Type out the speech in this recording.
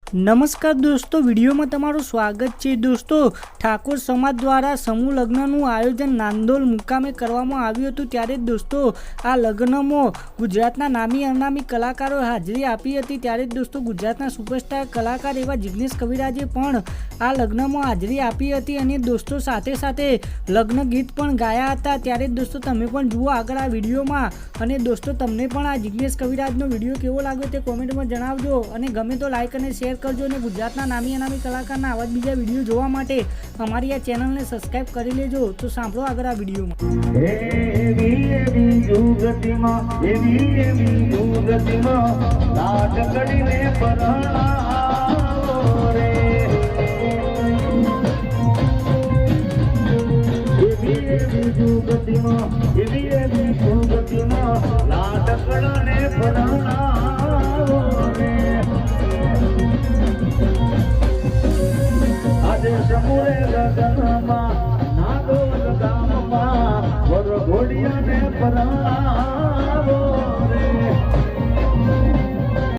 નમસ્કાર દોસ્તો, વિડીયોમાં તમારું સ્વાગત છે। દોસ્તો, ઠાકોર સમાજ દ્વારા સમૂહ લગ્નનું આયોજન નાંદોલ મુકામે કરવામાં આવ્યું હતું। ત્યારે દોસ્તો આ લગ્નમાં ગુજરાતના નામી અનામી કલાકારોએ હાજરી આપી હતી। ત્યારે દોસ્તો ગુજરાતના સુપરસ્ટાર કલાકાર એવા જિગ્નેશ કવિરાજે પણ આ લગ્નમાં હાજરી આપી હતી અને દોસ્તો સાથે સાથે લગ્ન ગીત પણ ગાયા હતા। ત્યારે દોસ્તો તમે પણ જુઓ આગળ આ વિડીયોમાં અને દોસ્તો તમને પણ આ જિગ્નેશ કવિરાજનો વિડીયો કેવો લાગ્યો તે કોમેન્ટમાં જણાવજો અને ગમે તો લાઈક અને શેર કરજો અને ગુજરાતના નામી અનામી કલાકારના આવા જ બીજા વિડીયો જોવા માટે અમારી આ ચેનલને સબસ્ક્રાઇબ કરી લેજો। તો સાંભળો આગળ આ સમૂહે લગ્નમાં